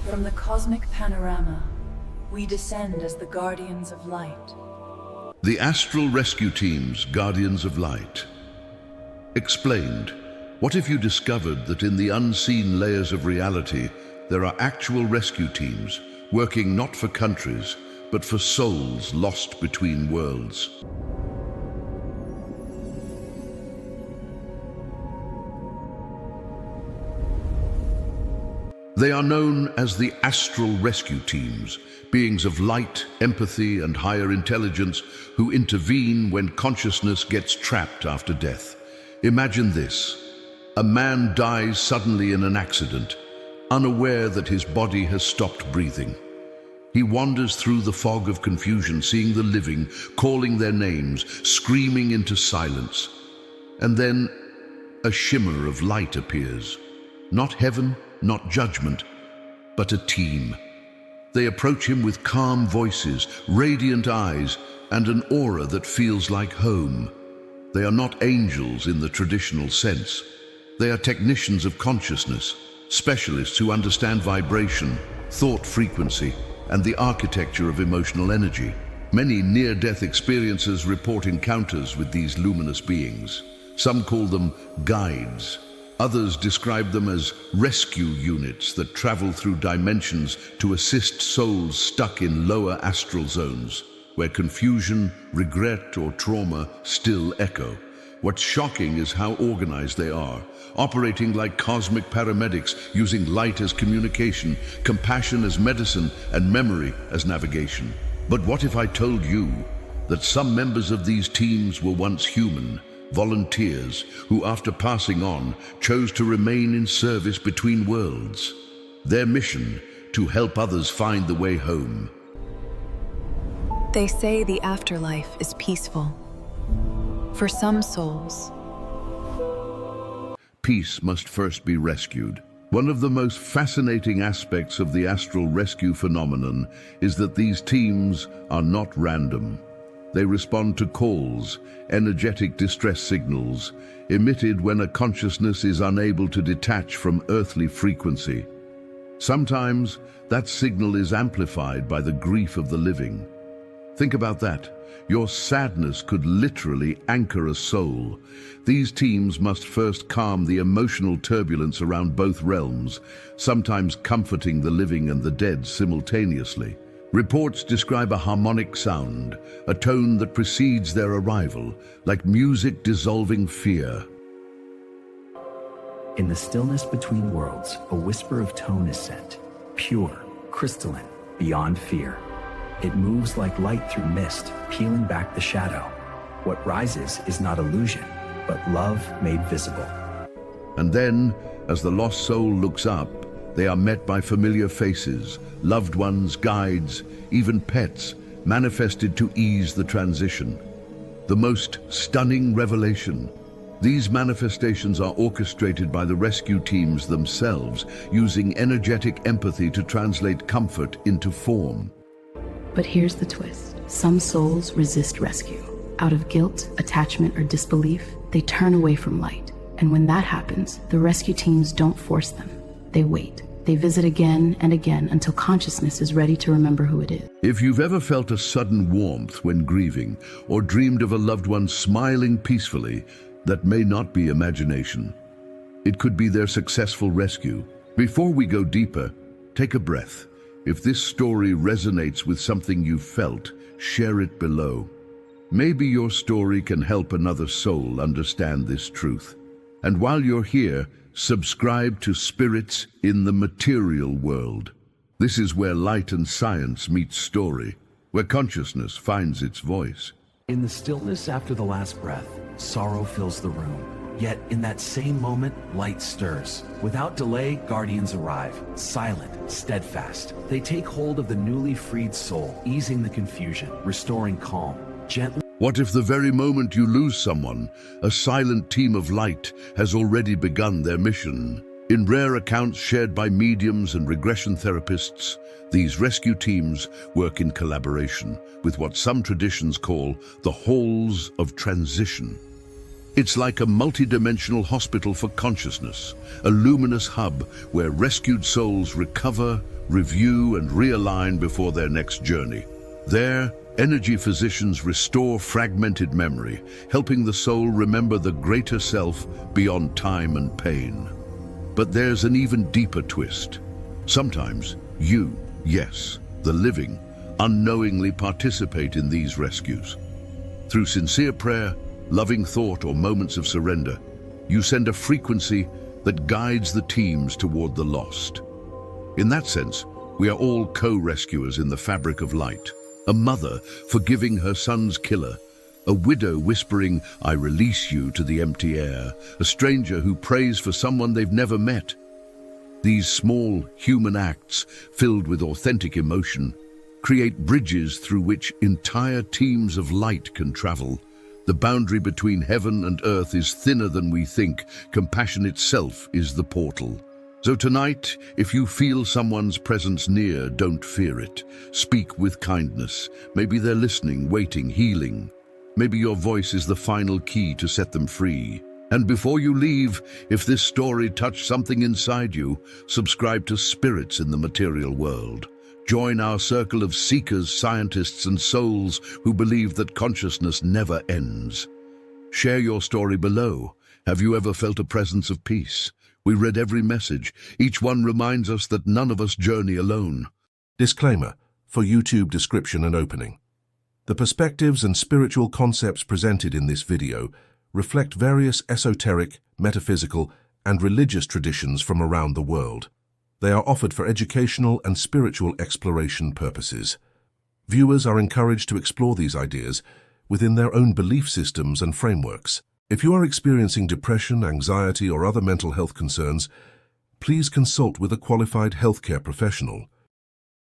From the cosmic panorama, we descend as the Guardians of Light. The Astral Rescue Teams, Guardians of Light. Explained. What if you discovered that in the unseen layers of reality, there are actual rescue teams working not for countries, but for souls lost between worlds? They are known as the Astral Rescue Teams, beings of light, empathy, and higher intelligence who intervene when consciousness gets trapped after death. Imagine this. A man dies suddenly in an accident, unaware that his body has stopped breathing. He wanders through the fog of confusion, seeing the living, calling their names, screaming into silence. And then a shimmer of light appears. Not heaven, not judgment, but a team. They approach him with calm voices, radiant eyes, and an aura that feels like home. They are not angels in the traditional sense. They are technicians of consciousness, specialists who understand vibration, thought frequency, and the architecture of emotional energy. Many near-death experiencers report encounters with these luminous beings. Some call them guides. Others describe them as rescue units that travel through dimensions to assist souls stuck in lower astral zones, where confusion, regret, or trauma still echo. What's shocking is how organized they are, operating like cosmic paramedics, using light as communication, compassion as medicine, and memory as navigation. But what if I told you that some members of these teams were once human, volunteers who, after passing on, chose to remain in service between worlds? Their mission, to help others find the way home. They say the afterlife is peaceful. For some souls, peace must first be rescued. One of the most fascinating aspects of the astral rescue phenomenon is that these teams are not random. They respond to calls, energetic distress signals, emitted when a consciousness is unable to detach from earthly frequency. Sometimes that signal is amplified by the grief of the living. Think about that. Your sadness could literally anchor a soul. These teams must first calm the emotional turbulence around both realms, sometimes comforting the living and the dead simultaneously. Reports describe a harmonic sound, a tone that precedes their arrival, like music dissolving fear. In the stillness between worlds, a whisper of tone is sent, pure, crystalline, beyond fear. It moves like light through mist, peeling back the shadow. What rises is not illusion, but love made visible. And then, as the lost soul looks up, they are met by familiar faces, loved ones, guides, even pets, manifested to ease the transition. The most stunning revelation: these manifestations are orchestrated by the rescue teams themselves, using energetic empathy to translate comfort into form. But here's the twist. Some souls resist rescue. Out of guilt, attachment, or disbelief, they turn away from light. And when that happens, the rescue teams don't force them. They wait. They visit again and again until consciousness is ready to remember who it is. If you've ever felt a sudden warmth when grieving, or dreamed of a loved one smiling peacefully, that may not be imagination. It could be their successful rescue. Before we go deeper, take a breath. If this story resonates with something you've felt, share it below. Maybe your story can help another soul understand this truth. And while you're here, subscribe to Spirits in the Material World. This is where light and science meet story, where consciousness finds its voice. In the stillness after the last breath, sorrow fills the room. Yet in that same moment, light stirs. Without delay, guardians arrive, silent, steadfast. They take hold of the newly freed soul, easing the confusion, restoring calm, gently. What if the very moment you lose someone, a silent team of light has already begun their mission? In rare accounts shared by mediums and regression therapists, these rescue teams work in collaboration with what some traditions call the halls of transition. It's like a multidimensional hospital for consciousness, a luminous hub where rescued souls recover, review, and realign before their next journey. There, energy physicians restore fragmented memory, helping the soul remember the greater self beyond time and pain. But there's an even deeper twist. Sometimes you, yes, the living, unknowingly participate in these rescues. Through sincere prayer, loving thought, or moments of surrender, you send a frequency that guides the teams toward the lost. In that sense, we are all co-rescuers in the fabric of light. A mother forgiving her son's killer, a widow whispering, "I release you," to the empty air, a stranger who prays for someone they've never met. These small human acts, filled with authentic emotion, create bridges through which entire teams of light can travel. The boundary between heaven and earth is thinner than we think. Compassion itself is the portal. So tonight, if you feel someone's presence near, don't fear it. Speak with kindness. Maybe they're listening, waiting, healing. Maybe your voice is the final key to set them free. And before you leave, if this story touched something inside you, subscribe to Spirits in the Material World. Join our circle of seekers, scientists, and souls who believe that consciousness never ends. Share your story below. Have you ever felt a presence of peace? We read every message. Each one reminds us that none of us journey alone. Disclaimer for YouTube description and opening. The perspectives and spiritual concepts presented in this video reflect various esoteric, metaphysical, and religious traditions from around the world. They are offered for educational and spiritual exploration purposes. Viewers are encouraged to explore these ideas within their own belief systems and frameworks. If you are experiencing depression, anxiety, or other mental health concerns, please consult with a qualified healthcare professional.